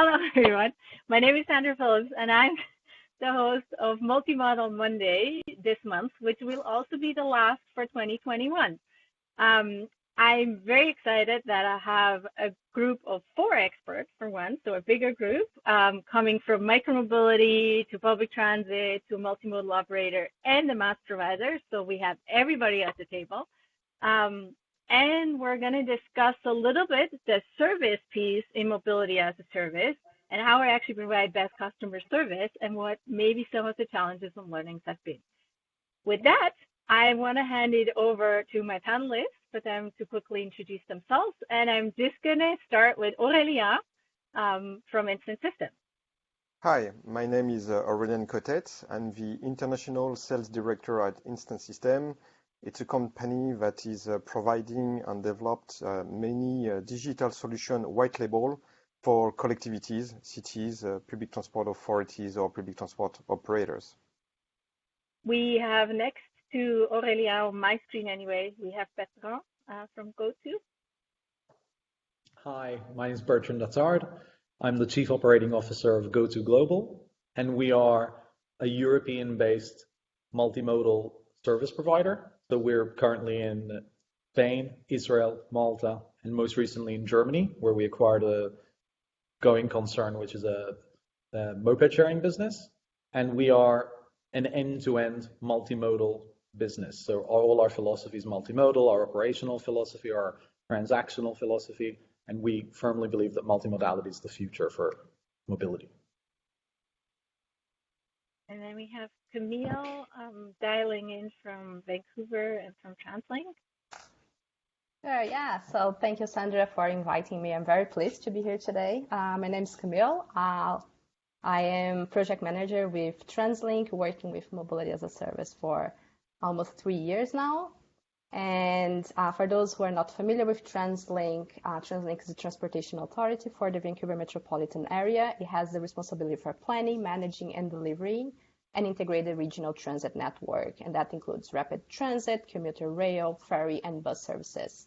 Hello, everyone. My name is Sandra Phillips, and I'm the host of Multimodal Monday this month, which will also be the last for 2021. I'm very excited that I have a group of 4 experts for one, so a bigger group, coming from micromobility to public transit to multimodal operator and the MaaS provider. So we have everybody at the table. And we're going to discuss a little bit the service piece in mobility as a service and how we actually provide best customer service and what maybe some of the challenges and learnings have been. With that, I want to hand it over to my panelists for them to quickly introduce themselves. And I'm just going to start with Aurelien from Instant Systems. Hi, my name is Aurelien Cottet. I'm the International Sales Director at Instant Systems. It's a company that is providing and developed many digital solution white label for collectivities, cities, public transport authorities, or public transport operators. We have next to Aurelien, on my screen anyway, we have Bertrand from GoTo. Hi, my name is Bertrand Attard. I'm the Chief Operating Officer of GoTo Global, and we are a European-based multimodal service provider. So we're currently in Spain, Israel, Malta, and most recently in Germany, where we acquired a going concern, which is a moped sharing business. And we are an end-to-end multimodal business. So all our philosophy is multimodal, our operational philosophy, our transactional philosophy, and we firmly believe that multimodality is the future for mobility. And then we have Camile dialing in from Vancouver and from TransLink. Sure, yeah. So thank you, Sandra, for inviting me. I'm very pleased to be here today. My name is Camile. I am project manager with TransLink, working with mobility as a service for almost 3 years now. And for those who are not familiar with TransLink, TransLink is the transportation authority for the Vancouver metropolitan area. It has the responsibility for planning, managing, and delivering an integrated regional transit network, and that includes rapid transit, commuter rail, ferry, and bus services.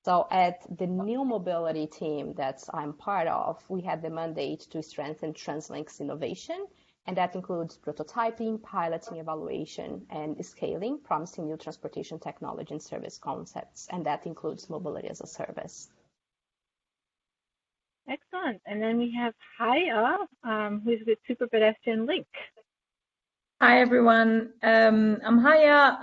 So at the new mobility team that I'm part of, we had the mandate to strengthen TransLink's innovation, and that includes prototyping, piloting, evaluation, and scaling, promising new transportation technology and service concepts, and that includes mobility as a service. Excellent. And then we have Haya, who's with Superpedestrian Link. Hi, everyone. I'm Haya.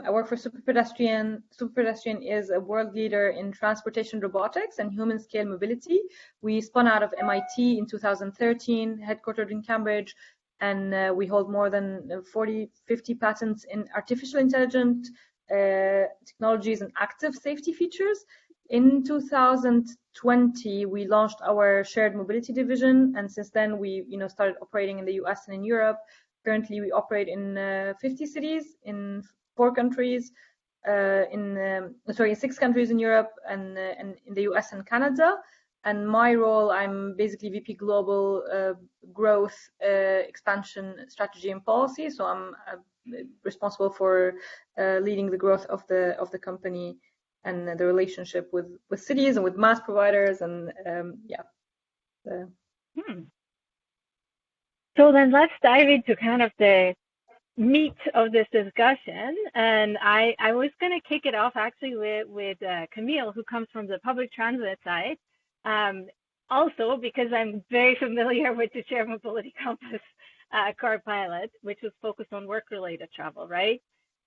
I work for Superpedestrian. Superpedestrian is a world leader in transportation robotics and human-scale mobility. We spun out of MIT in 2013, headquartered in Cambridge, and we hold more than 50 patents in artificial intelligence technologies and active safety features. In 2020, we launched our shared mobility division, and since then we started operating in the US and in Europe. Currently, we operate in 50 cities in 4 countries, in 6 countries in Europe and in the US and Canada. And my role, I'm basically VP Global Growth, Expansion, Strategy, and Policy. So I'm responsible for leading the growth of the company and the relationship with cities and with MaaS providers, and So then let's dive into kind of the meat of this discussion. And I was going to kick it off actually with Camile, who comes from the public transit side. Also, because I'm very familiar with the Shared Mobility Compass car pilot, which was focused on work-related travel, right?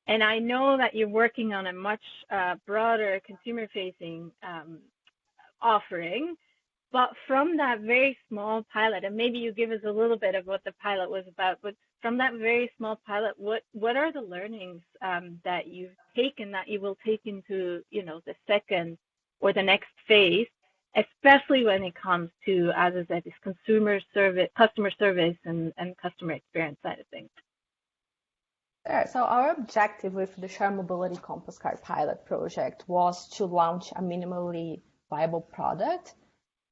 And I know that you're working on a much broader consumer-facing offering. But from that very small pilot, and maybe you give us a little bit of what the pilot was about, but from that very small pilot, what are the learnings that you've taken that you will take into, the second or the next phase, especially when it comes to, as I said, this customer service and customer experience side of things? Sure. So our objective with the Shared Mobility Compass Car pilot project was to launch a minimally viable product.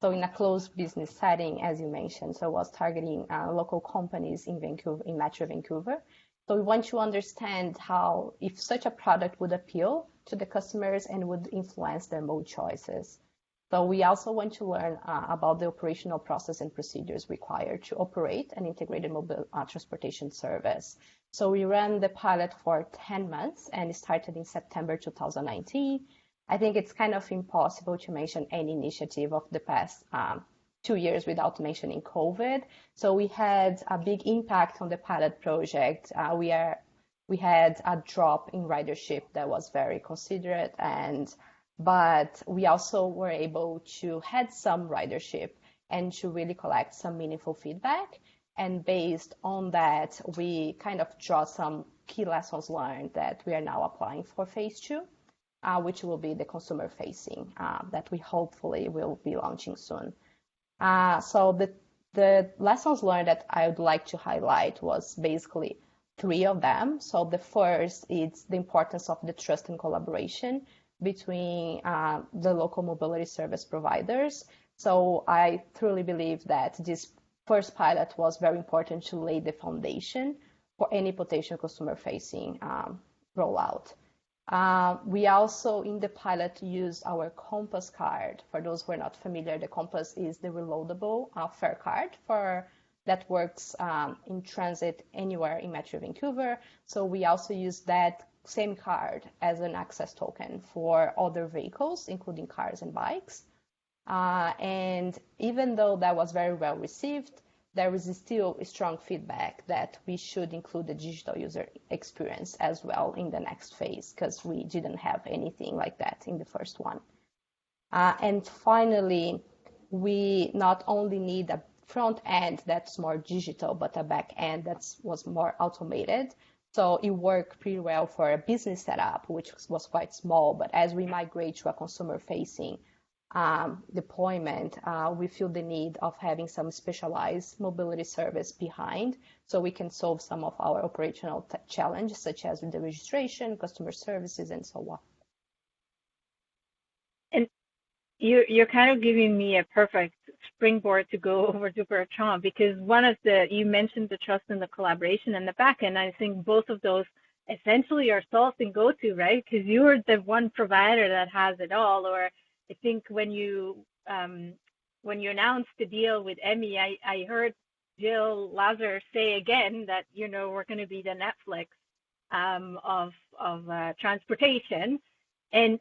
So in a closed business setting, as you mentioned, so it was targeting local companies in Vancouver, in Metro Vancouver. So we want to understand how, if such a product would appeal to the customers and would influence their mode choices. So we also want to learn about the operational process and procedures required to operate an integrated mobile transportation service. So we ran the pilot for 10 months and it started in September 2019. I think it's kind of impossible to mention any initiative of the past 2 years without mentioning COVID. So we had a big impact on the pilot project. We had a drop in ridership that was very considerate, but we also were able to have some ridership and to really collect some meaningful feedback. And based on that, we kind of draw some key lessons learned that we are now applying for phase 2, which will be the consumer facing that we hopefully will be launching soon. So the lessons learned that I would like to highlight was basically 3 of them. So the first is the importance of the trust and collaboration between the local mobility service providers. So I truly believe that this first pilot was very important to lay the foundation for any potential consumer-facing rollout. We also, in the pilot, used our Compass card. For those who are not familiar, the Compass is the reloadable fare card that works in transit anywhere in Metro Vancouver. So we also use that same card as an access token for other vehicles, including cars and bikes. And even though that was very well received, there is still strong feedback that we should include the digital user experience as well in the next phase, because we didn't have anything like that in the first one. And finally, we not only need a front end that's more digital, but a back end that was more automated. So it worked pretty well for a business setup, which was quite small. But as we migrate to a consumer-facing deployment, we feel the need of having some specialized mobility service behind, so we can solve some of our operational challenges, such as with the registration, customer services, and so on. And you're kind of giving me a perfect springboard to go over to Bertrand, because you mentioned the trust and the collaboration and the back end. I think both of those essentially are solved in GoTo, right? Because you are the one provider that has it all. Or I think when you announced the deal with Emmy, I heard Jill Lazar say again that, we're going to be the Netflix of transportation, and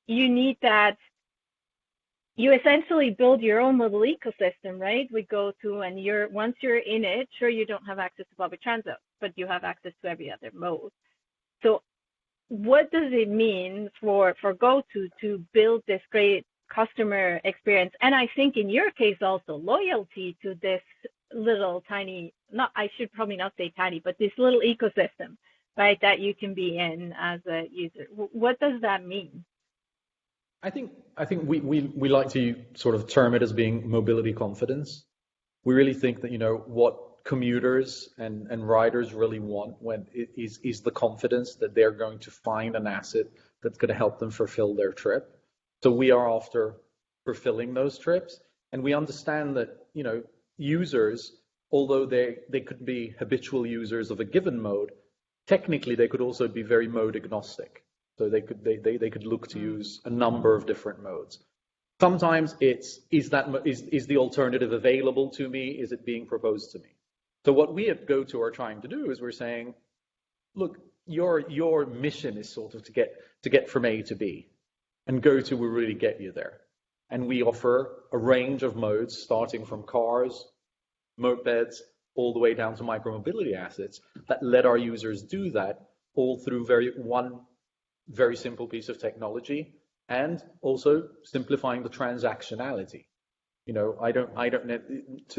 you need that. You essentially build your own little ecosystem, right? We go to, and once you're in it, sure, you don't have access to public transit, but you have access to every other mode. So what does it mean for GoTo to build this great customer experience? And I think in your case also loyalty to this little tiny, I should probably not say tiny, but this little ecosystem, right, that you can be in as a user. What does that mean? I think we like to sort of term it as being mobility confidence. We really think that, what commuters and riders really want is the confidence that they're going to find an asset that's going to help them fulfill their trip. So we are after fulfilling those trips, and we understand that, users, although they could be habitual users of a given mode, technically they could also be very mode agnostic. So they could look to use a number of different modes. Sometimes is the alternative available to me? Is it being proposed to me? So what we at GoTo are trying to do is we're saying, look, your mission is sort of to get from A to B, and GoTo will really get you there. And we offer a range of modes, starting from cars, mopeds, all the way down to micromobility assets that let our users do that all through one very simple piece of technology, and also simplifying the transactionality.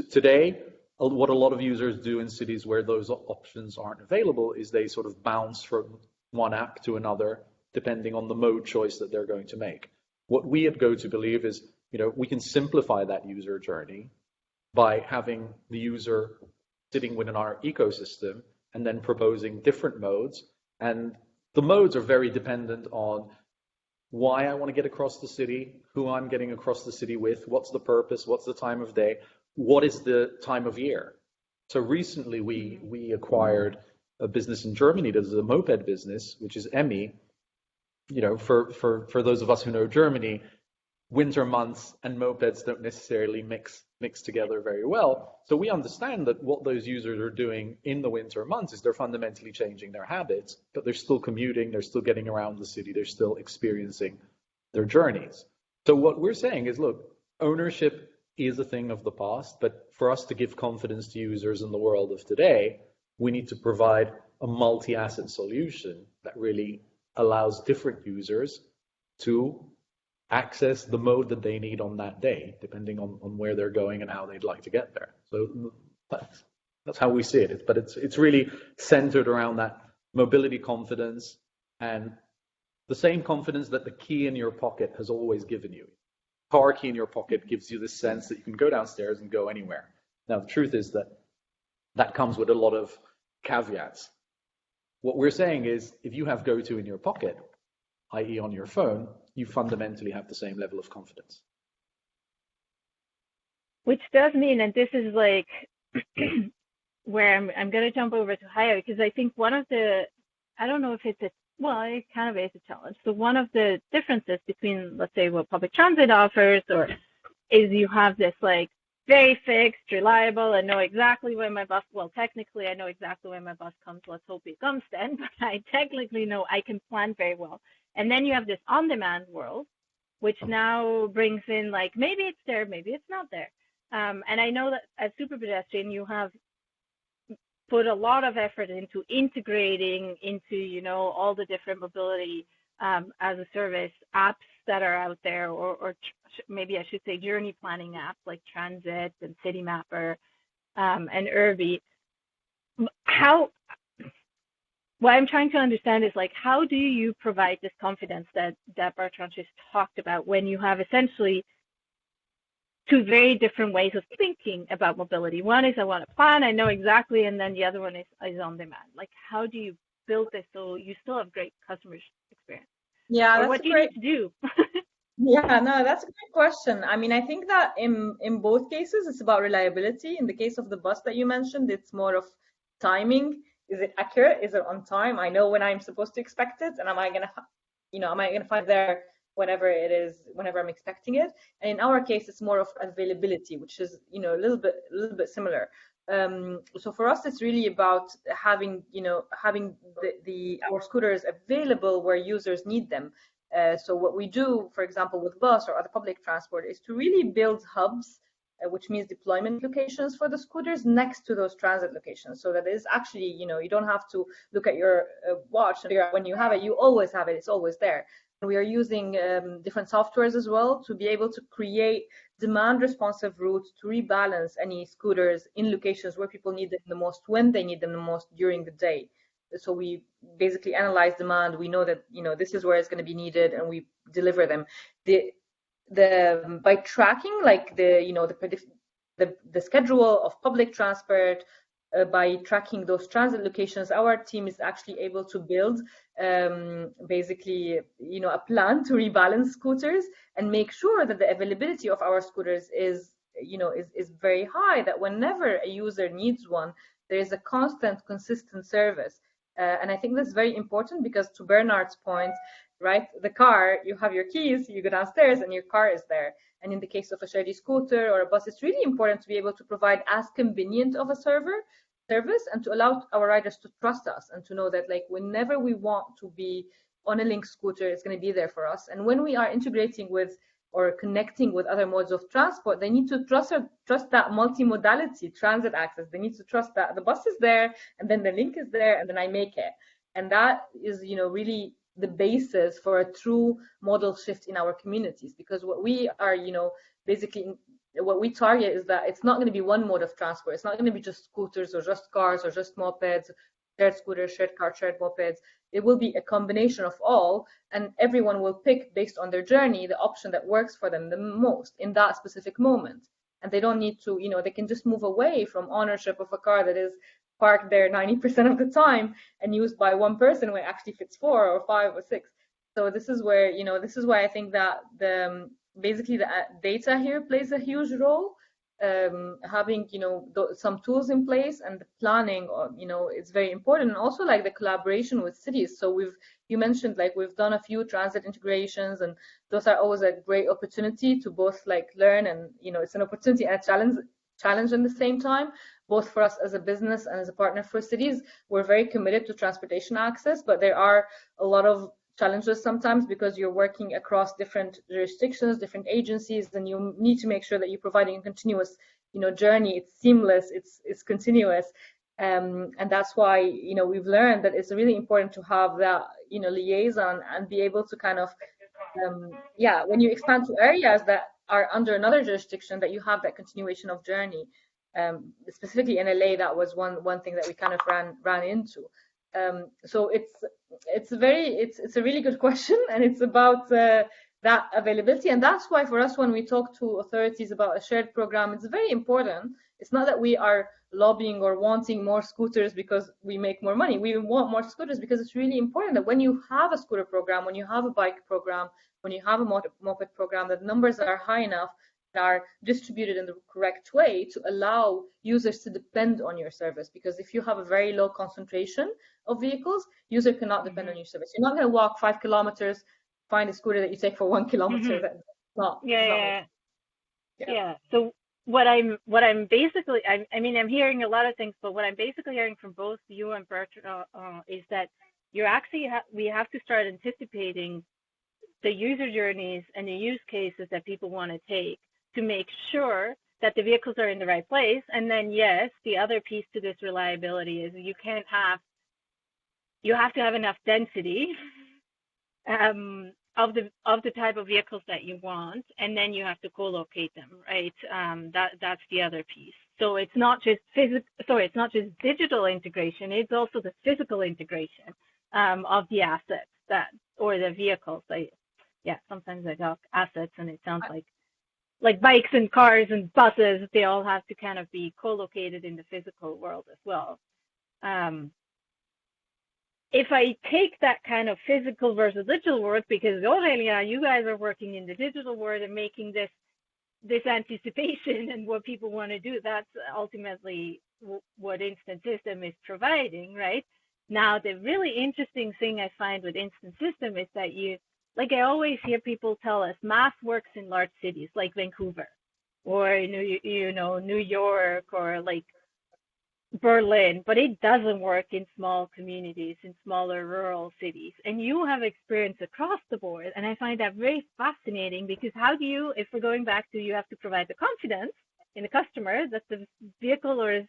Today, what a lot of users do in cities where those options aren't available is they sort of bounce from one app to another, depending on the mode choice that they're going to make. What we at GoTo believe is, we can simplify that user journey by having the user sitting within our ecosystem and then proposing different modes. And the modes are very dependent on why I want to get across the city, who I'm getting across the city with, what's the purpose, what's the time of day, what is the time of year. So recently we acquired a business in Germany that is a moped business, which is Emmy. For those of us who know Germany, winter months and mopeds don't necessarily mix together very well. So we understand that what those users are doing in the winter months is they're fundamentally changing their habits, but they're still commuting, they're still getting around the city, they're still experiencing their journeys. So what we're saying is, look, ownership is a thing of the past, but for us to give confidence to users in the world of today, we need to provide a multi-asset solution that really allows different users to access the mode that they need on that day, depending on where they're going and how they'd like to get there. So that's how we see it. But it's really centered around that mobility confidence, and the same confidence that the key in your pocket has always given you. Car key in your pocket gives you this sense that you can go downstairs and go anywhere. Now, the truth is that comes with a lot of caveats. What we're saying is, if you have GoTo in your pocket, i.e. on your phone, you fundamentally have the same level of confidence. Which does mean, and this is like where I'm going to jump over to Haya, because I think one of the, I don't know if it's it kind of is a challenge. So one of the differences between, let's say, what public transit offers, or is you have this like very fixed, reliable, and know exactly when my bus, well, technically I know exactly when my bus comes. Let's hope it comes then, but I technically know I can plan very well. And then you have this on-demand world, which now brings in like, maybe it's there, maybe it's not there. And I know that as Superpedestrian, you have put a lot of effort into integrating into, all the different mobility as a service apps that are out there, or maybe I should say journey planning apps like Transit and Citymapper and Urbi. What I'm trying to understand is like, how do you provide this confidence that Bertrand just talked about when you have essentially two very different ways of thinking about mobility? One is I want to plan, I know exactly, and then the other one is on demand. Like, how do you build this so you still have great customer experience? Yeah, or what do you need to do? Yeah, no, that's a great question. I mean, I think that in both cases, it's about reliability. In the case of the bus that you mentioned, it's more of timing. Is it accurate? Is it on time? I know when I'm supposed to expect it, and am I gonna find there whenever it is, whenever I'm expecting it? And in our case, it's more of availability, which is a little bit similar. So for us, it's really about having our scooters available where users need them. So what we do, for example, with bus or other public transport, is to really build hubs, which means deployment locations for the scooters next to those transit locations, so that is actually, you don't have to look at your watch and figure out when you have it. You always have it. It's always there. And we are using different softwares as well to be able to create demand responsive routes to rebalance any scooters in locations where people need them the most, when they need them the most during the day. So we basically analyze demand. We know that this is where it's going to be needed, and we deliver them. By tracking like the schedule of public transport, by tracking those transit locations, our team is actually able to build basically a plan to rebalance scooters and make sure that the availability of our scooters is very high, that whenever a user needs one, there is a constant, consistent service. And I think that's very important, because to Bernard's point, right, the car, you have your keys, you go downstairs and your car is there. And in the case of a shared scooter or a bus, it's really important to be able to provide as convenient of a service, and to allow our riders to trust us and to know that like whenever we want to be on a Link scooter, it's going to be there for us. And when we are integrating with or connecting with other modes of transport, they need to trust that multimodality transit access. They need to trust that the bus is there, and then the Link is there, and then I make it. And that is, really the basis for a true model shift in our communities, because what we are, basically what we target is that it's not going to be one mode of transport. It's not going to be just scooters or just cars or just mopeds, shared scooters, shared cars, shared mopeds. It will be a combination of all, and everyone will pick based on their journey the option that works for them the most in that specific moment. And they don't need to, they can just move away from ownership of a car that is parked there 90% of the time and used by one person when it actually fits 4 or 5 or 6. So this is where, this is why I think that basically the data here plays a huge role. having, some tools in place, and the planning, is very important. And also like the collaboration with cities. So you mentioned like we've done a few transit integrations, and those are always a great opportunity to both like learn, and it's an opportunity and a challenge in the same time, both for us as a business and as a partner for cities. We're very committed to transportation access, but there are a lot of challenges sometimes because you're working across different jurisdictions, different agencies, and you need to make sure that you're providing a continuous, journey. It's seamless, it's continuous, and that's why we've learned that it's really important to have that liaison and be able to kind of when you expand to areas that are under another jurisdiction, that you have that continuation of journey. Specifically in LA, that was one thing that we kind of ran into. So it's a really good question, and it's about that availability. And that's why for us, when we talk to authorities about a shared program, it's very important. It's not that we are lobbying or wanting more scooters because we make more money. We want more scooters because it's really important that when you have a scooter program, when you have a bike program, when you have a moped program, that numbers are high enough, are distributed in the correct way to allow users to depend on your service. Because if you have a very low concentration of vehicles, user cannot depend on your service. You're not going to walk 5 kilometers, find a scooter that you take for 1 kilometer. That's not. Yeah. So what I'm basically, I'm hearing a lot of things, but what I'm basically hearing from both you and Bertrand is that you're actually we have to start anticipating the user journeys and the use cases that people want to take, to make sure that the vehicles are in the right place. And then, yes, the other piece to this reliability is you have to have enough density of the type of vehicles that you want, and then you have to co-locate them, right? That's the other piece. So it's not just digital integration; it's also the physical integration of the assets or the vehicles. Sometimes I talk assets, and it sounds like bikes and cars and buses, they all have to kind of be co-located in the physical world as well. If I take that kind of physical versus digital world, because Aurelien, you guys are working in the digital world and making this anticipation and what people want to do, that's ultimately what Instant System is providing, right? Now, the really interesting thing I find with Instant System is that I always hear people tell us, MaaS works in large cities like Vancouver or New York or like Berlin, but it doesn't work in small communities, in smaller rural cities. And you have experience across the board, and I find that very fascinating, because how do you, if we're going back to, you have to provide the confidence in the customer that the vehicle is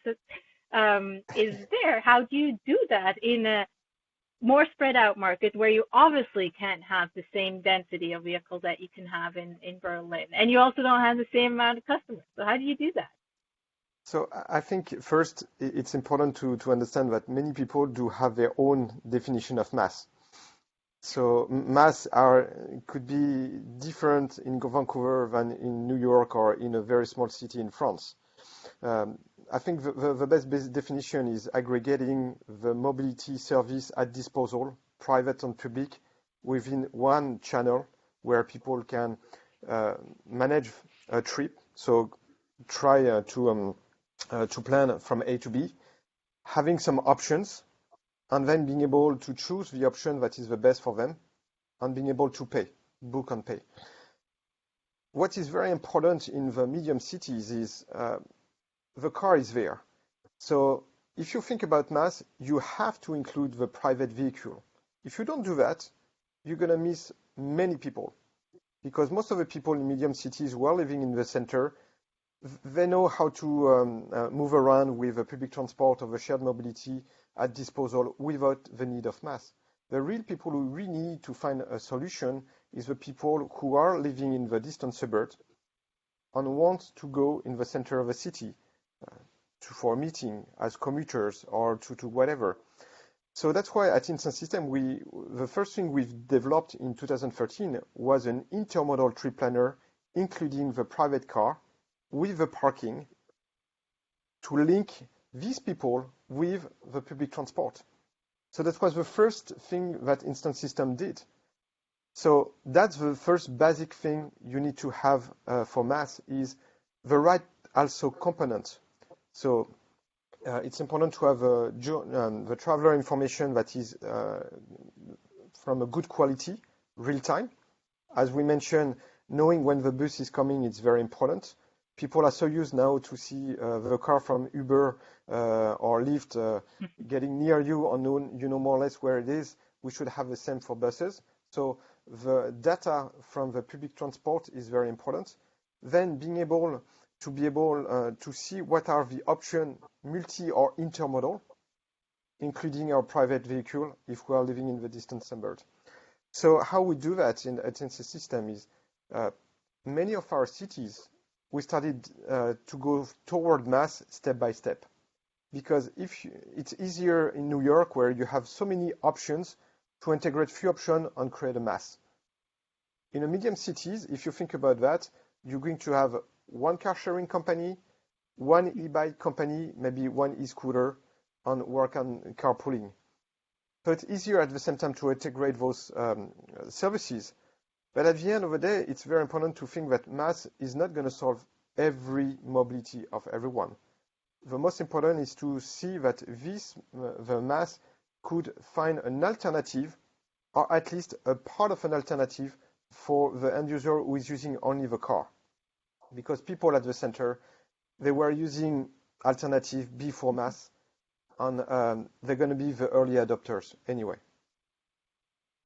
there. How do you do that in a more spread out market where you obviously can't have the same density of vehicles that you can have in Berlin, and you also don't have the same amount of customers? So how do you do that? So I think first it's important to understand that many people do have their own definition of MaaS. So MaaS could be different in Vancouver than in New York or in a very small city in France. I think the best definition is aggregating the mobility service at disposal, private and public, within one channel where people can manage a trip. So try to plan from A to B, having some options, and then being able to choose the option that is the best for them, and being able to book and pay. What is very important in the medium cities is the car is there. So if you think about MaaS, you have to include the private vehicle. If you don't do that, you're going to miss many people, because most of the people in medium cities who are living in the center, they know how to move around with the public transport or the shared mobility at disposal without the need of MaaS. The real people who really need to find a solution is the people who are living in the distant suburbs and want to go in the center of a city for a meeting as commuters or to whatever. So that's why at Instant System, the first thing we've developed in 2013 was an intermodal trip planner, including the private car with the parking, to link these people with the public transport. So that was the first thing that Instant System did. So that's the first basic thing you need to have for MaaS, is the right also components. So it's important to have the traveler information that is from a good quality, real time. As we mentioned, knowing when the bus is coming is very important. People are so used now to see the car from Uber or Lyft getting near you or you know more or less where it is. We should have the same for buses. So the data from the public transport is very important. Then being able to see what are the options, multi or intermodal, including our private vehicle if we are living in the distant suburbs. So how we do that in the system is many of our cities, we started to go toward MaaS step by step. Because it's easier in New York where you have so many options to integrate few options and create a MaaS. In a medium cities, if you think about that, you're going to have one car sharing company, one e-bike company, maybe one e-scooter, and work on carpooling. So it's easier at the same time to integrate those services. But at the end of the day, it's very important to think that MaaS is not going to solve every mobility of everyone. The most important is to see that the MaaS could find an alternative, or at least a part of an alternative for the end user who is using only the car. Because people at the center, they were using alternative before MaaS, and they're going to be the early adopters anyway.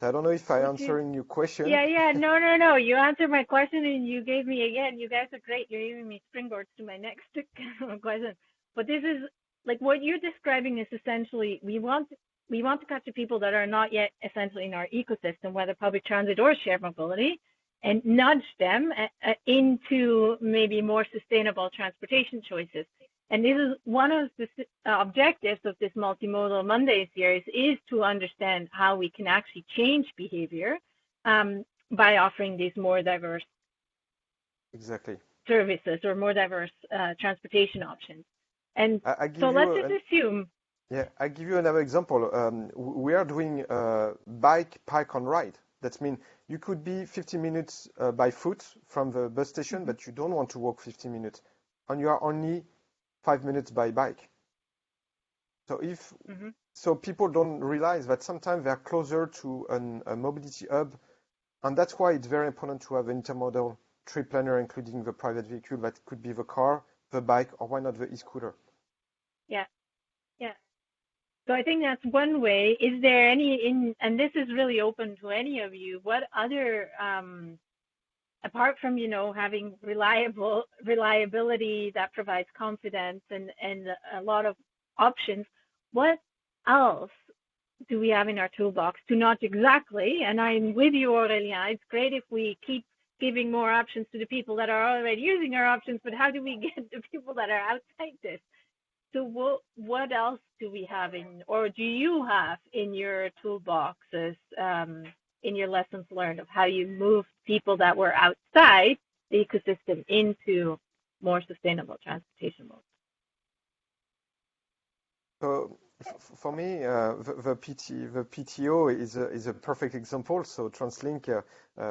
I don't know if I'm answering your question. Yeah. No. You answered my question and you gave me, again, you guys are great. You're giving me springboards to my next question. But this is, like, what you're describing is essentially, we want to capture people that are not yet essentially in our ecosystem, whether public transit or shared mobility, and nudge them into maybe more sustainable transportation choices. And this is one of the objectives of this Multimodal Monday series, is to understand how we can actually change behavior by offering these more diverse services or more diverse transportation options. And so let's just assume. Yeah, I give you another example. We are doing bike, park, and ride. That means you could be 15 minutes by foot from the bus station, but you don't want to walk 15 minutes, and you are only 5 minutes by bike. So so people don't realize that sometimes they are closer to a mobility hub, and that's why it's very important to have an intermodal trip planner, including the private vehicle that could be the car, the bike, or why not the e-scooter. Yeah. So I think that's one way. Is there any and this is really open to any of you, what other apart from, having reliability that provides confidence and a lot of options, what else do we have in our toolbox to nudge exactly? And I'm with you, Aurelien. It's great if we keep giving more options to the people that are already using our options, but how do we get the people that are outside this? So what else do we have or do you have in your toolboxes, in your lessons learned, of how you move people that were outside the ecosystem into more sustainable transportation modes? So for me, the PTO is a perfect example. So TransLink,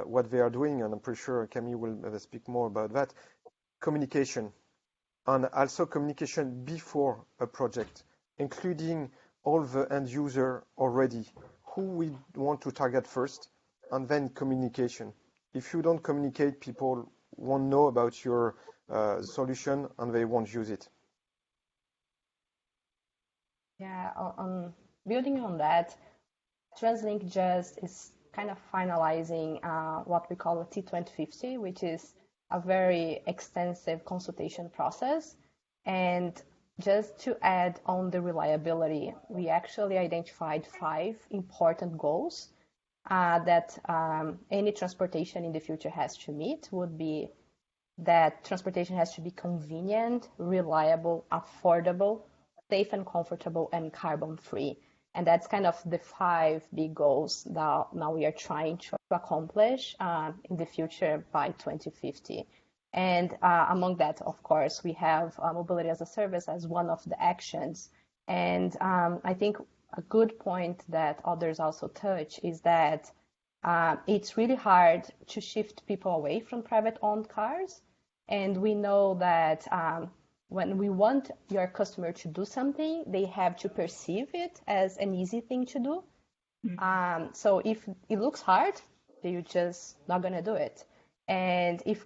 what they are doing, and I'm pretty sure Camille will speak more about that, communication. And also communication before a project, including all the end user already, who we want to target first, and then communication. If you don't communicate, people won't know about your solution and they won't use it. Yeah, building on that, TransLink just is kind of finalizing what we call a T2050, which is a very extensive consultation process. And just to add on the reliability, we actually identified 5 important goals that any transportation in the future has to meet. Would be that transportation has to be convenient, reliable, affordable, safe and comfortable, and carbon free. And that's kind of the 5 big goals that now we are trying to accomplish in the future by 2050. And among that, of course, we have mobility as a service as one of the actions. And I think a good point that others also touch is that it's really hard to shift people away from private-owned cars. And we know that when we want your customer to do something, they have to perceive it as an easy thing to do. So if it looks hard, they're just not going to do it. And if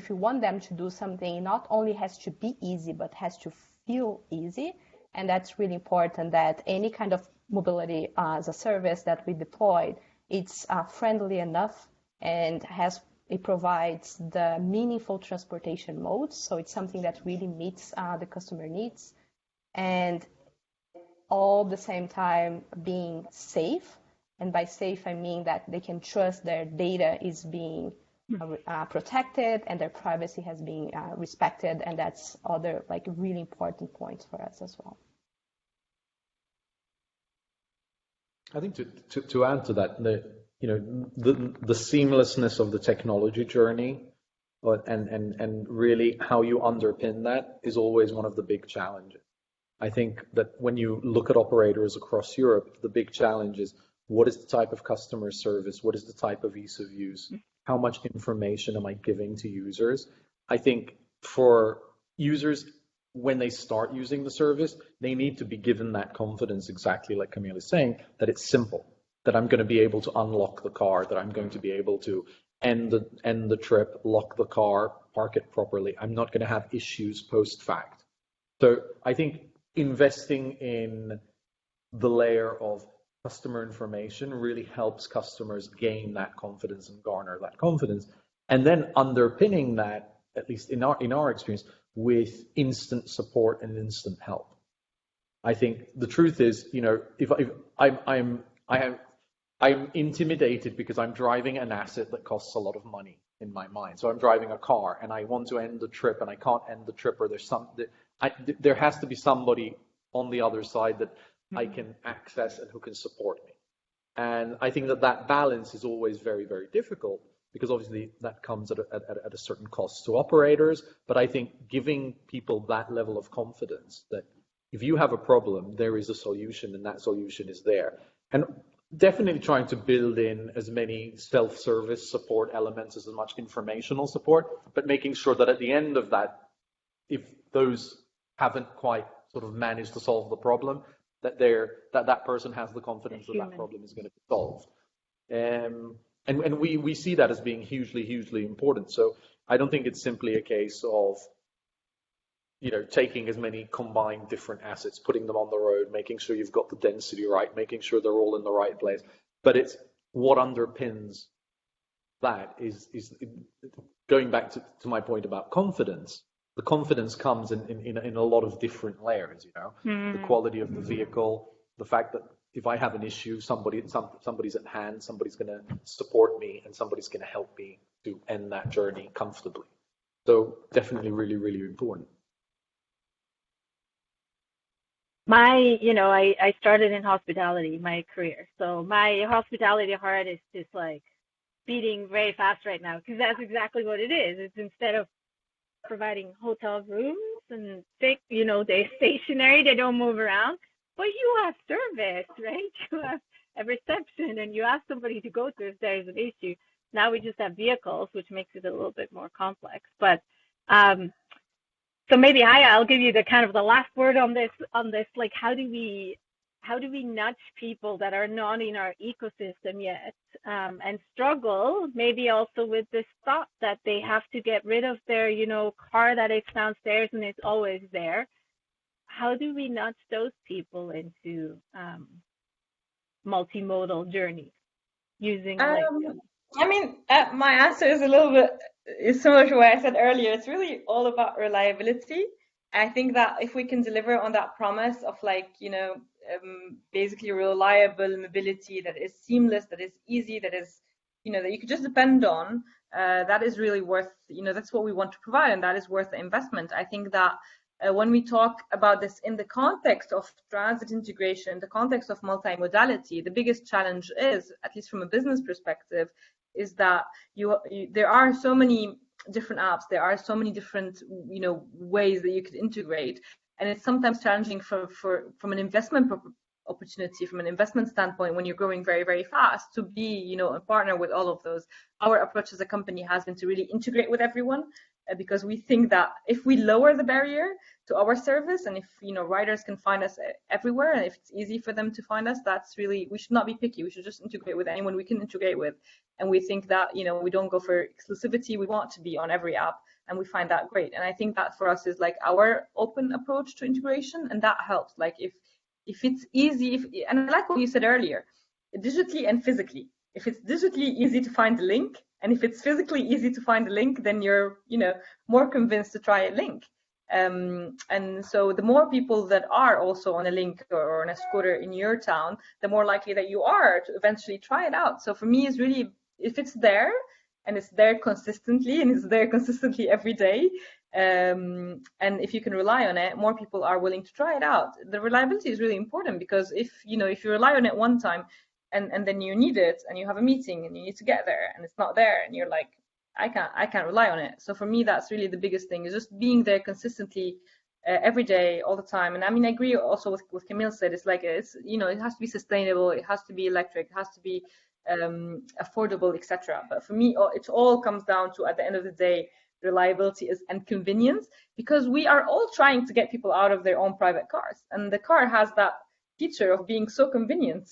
you want them to do something, it not only has to be easy, but has to feel easy. And that's really important, that any kind of mobility as a service that we deployed, it's friendly enough and it provides the meaningful transportation modes. So it's something that really meets the customer needs. And all the same time being safe. And by safe, I mean that they can trust their data is being protected and their privacy has been respected. And that's other really important points for us as well. I think to add to that, the seamlessness of the technology journey and really how you underpin that is always one of the big challenges. I think that when you look at operators across Europe, the big challenge is what is the type of customer service? What is the type of ease of use? How much information am I giving to users? I think for users, when they start using the service, they need to be given that confidence, exactly like Camile is saying, that it's simple, that I'm going to be able to unlock the car, that I'm going to be able to end the trip, lock the car, park it properly. I'm not going to have issues post-fact. So I think investing in the layer of customer information really helps customers gain that confidence and garner that confidence. And then underpinning that, at least in our experience, with instant support and instant help. I think the truth is, if I'm intimidated because I'm driving an asset that costs a lot of money in my mind. So I'm driving a car and I want to end the trip and I can't end the trip, or there has to be somebody on the other side that I can access and who can support me. And I think that balance is always very, very difficult, because obviously that comes at a certain cost to operators. But I think giving people that level of confidence that if you have a problem, there is a solution and that solution is there. And definitely trying to build in as many self-service support elements, as much informational support, but making sure that at the end of that, if those haven't quite sort of managed to solve the problem, that person has the confidence that problem is going to be solved. And we see that as being hugely, hugely important. So I don't think it's simply a case of, taking as many combined different assets, putting them on the road, making sure you've got the density right, making sure they're all in the right place. But it's what underpins that is going back to my point about confidence. The confidence comes in a lot of different layers, the quality of the vehicle, the fact that if I have an issue, somebody's at hand, somebody's going to support me, and somebody's going to help me to end that journey comfortably. So definitely really, really important. I started in hospitality, my career. So my hospitality heart is just beating very fast right now, because that's exactly what it is. It's instead of providing hotel rooms and they're stationary, they don't move around, but you have service, right? You have a reception and you ask somebody to go to if there's an issue. Now we just have vehicles, which makes it a little bit more complex. But so maybe I'll give you the last word on this. Like, how do we nudge people that are not in our ecosystem yet, and struggle maybe also with this thought that they have to get rid of their car that is downstairs and it's always there? How do we nudge those people into multimodal journeys using my answer is a little bit similar to what I said earlier. It's really all about reliability. I think that if we can deliver on that promise of basically reliable mobility that is seamless, that is easy, that is, that you could just depend on, that is really worth, that's what we want to provide, and that is worth the investment. I think that when we talk about this in the context of transit integration, the context of multimodality, the biggest challenge is, at least from a business perspective, is that there are so many different apps, there are so many different ways that you could integrate, and it's sometimes challenging from an investment opportunity, from an investment standpoint, when you're growing very, very fast, to be a partner with all of those. Our approach as a company has been to really integrate with everyone, because we think that if we lower the barrier to our service, and if riders can find us everywhere, and if it's easy for them to find us, that's really, we should not be picky. We should just integrate with anyone we can integrate with. And we think that we don't go for exclusivity. We want to be on every app, and we find that great. And I think that for us is like our open approach to integration, and that helps. Like if it's easy, and I like what you said earlier, digitally and physically. If it's digitally easy to find the link, and if it's physically easy to find the link, then you're more convinced to try a link. And so the more people that are also on a link or on a scooter in your town, the more likely that you are to eventually try it out. So for me, it's really, if it's there and it's there consistently, and it's there consistently every day, and if you can rely on it, more people are willing to try it out. The reliability is really important, because if you rely on it one time and then you need it and you have a meeting and you need to get there and it's not there, and you're like, I can't rely on it. So for me, that's really the biggest thing, is just being there consistently every day, all the time. And I mean, I agree also with what Camille said. It's like, it has to be sustainable, it has to be electric, it has to be affordable, etc. But for me, it all comes down to, at the end of the day, reliability and convenience, because we are all trying to get people out of their own private cars, and the car has that feature of being so convenient.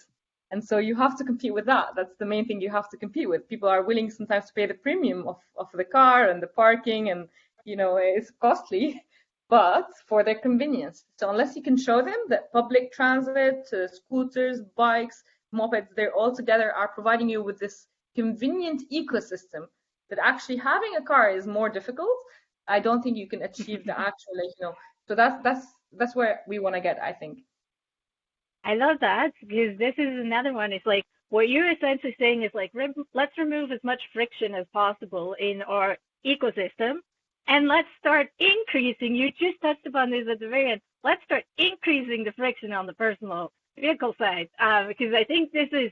And so you have to compete with that. That's the main thing you have to compete with. People are willing sometimes to pay the premium of the car and the parking, and it's costly, but for their convenience. So unless you can show them that public transit, scooters, bikes, mopeds, they're all together are providing you with this convenient ecosystem, that actually having a car is more difficult, I don't think you can achieve the actual, so that's where we want to get, I think. I love that, because this is another one. It's like what you're essentially saying is like, let's remove as much friction as possible in our ecosystem, and let's start increasing. You just touched upon this at the very end. Let's start increasing the friction on the personal vehicle side, because I think this is,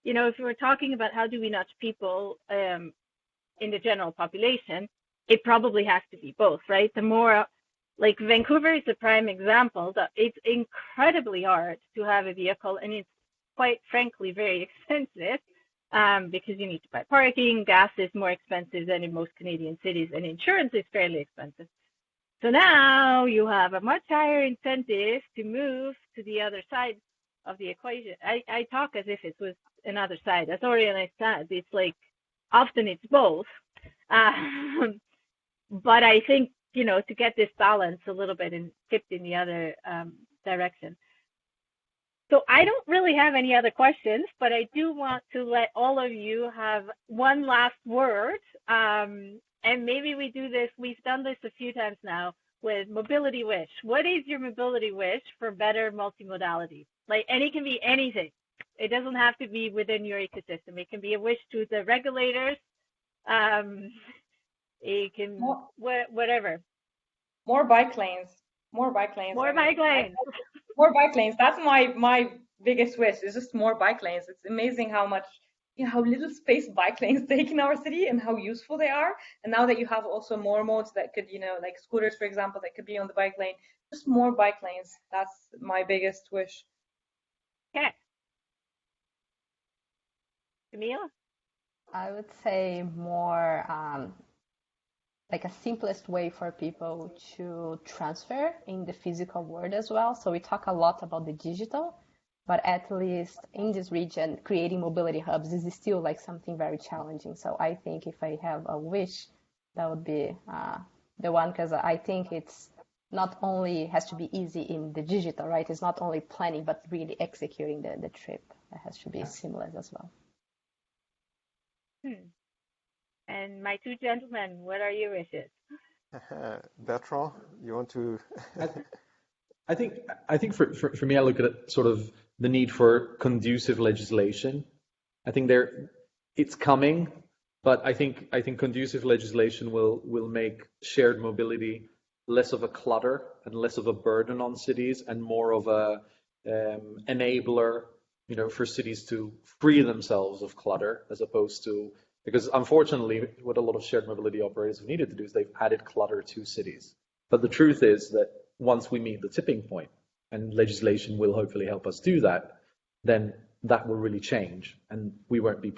if we're talking about how do we nudge people in the general population, it probably has to be both, right? The more, like Vancouver is a prime example, that it's incredibly hard to have a vehicle, and it's quite frankly very expensive, because you need to buy parking, gas is more expensive than in most Canadian cities, and insurance is fairly expensive. So now you have a much higher incentive to move to the other side of the equation. I talk as if it was another side. As Aurelien said, it's like often it's both. But I think, to get this balance a little bit and tipped in the other direction. So I don't really have any other questions, but I do want to let all of you have one last word. And maybe we do this, we've done this a few times now with mobility wish. What is your mobility wish for better multimodality? And it can be anything. It doesn't have to be within your ecosystem. It can be a wish to the regulators. It can, whatever. More bike lanes. More bike lanes. More bike lanes. More bike lanes. That's my biggest wish. Is just more bike lanes. It's amazing how much, how little space bike lanes take in our city, and how useful they are. And now that you have also more modes that could, like scooters, for example, that could be on the bike lane, just more bike lanes. That's my biggest wish. Okay. Camille? I would say more like a simplest way for people to transfer in the physical world as well. So we talk a lot about the digital, but at least in this region, creating mobility hubs is still like something very challenging. So I think if I have a wish, that would be the one, because I think it's not only has to be easy in the digital, right? It's not only planning, but really executing the trip. It has to be seamless as well. And my two gentlemen, what are your wishes? Bertrand, you want to? I think for me, I look at it sort of the need for conducive legislation. I think it's coming, but I think conducive legislation will make shared mobility less of a clutter and less of a burden on cities, and more of a enabler, for cities to free themselves of clutter, as opposed to, because unfortunately, what a lot of shared mobility operators have needed to do is they've added clutter to cities. But the truth is that once we meet the tipping point, and legislation will hopefully help us do that, then that will really change, and we won't be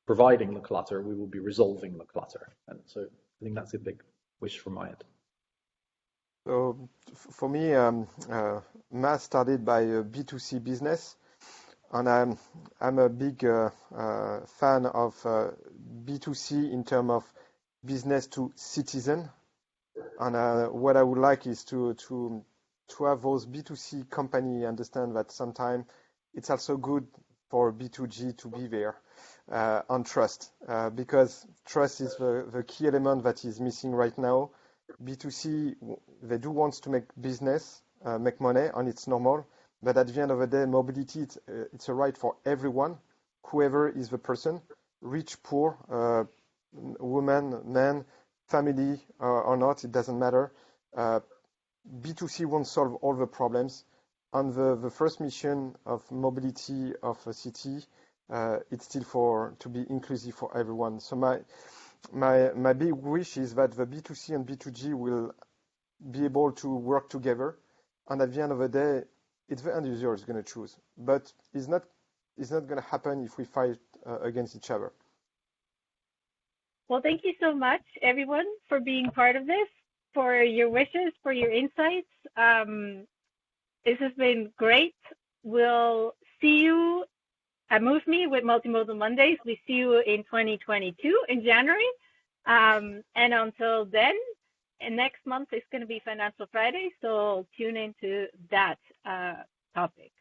providing the clutter, we will be resolving the clutter. And so I think that's a big wish from my end. So for me, MaaS started by a B2C business, and I'm a big fan of B2C in terms of business to citizen. And what I would like is to have those B2C company understand that sometimes it's also good for B2G to be there on trust, because trust is the key element that is missing right now. B2C, they do want to make business, make money, and it's normal. But at the end of the day, mobility, it's a right for everyone, whoever is the person, rich, poor, woman, man, family or not, it doesn't matter. B2C won't solve all the problems. And the first mission of mobility of a city, it's still to be inclusive for everyone. So my big wish is that the B2C and B2G will be able to work together. And at the end of the day, it's the end user is going to choose. But it's not going to happen if we fight against each other. Well, thank you so much, everyone, for being part of this, for your wishes, for your insights. This has been great. We'll see you at MoveMe with Multimodal Mondays. We see you in 2022 in January. And until then, and next month is going to be Financial Friday, so tune into that topic.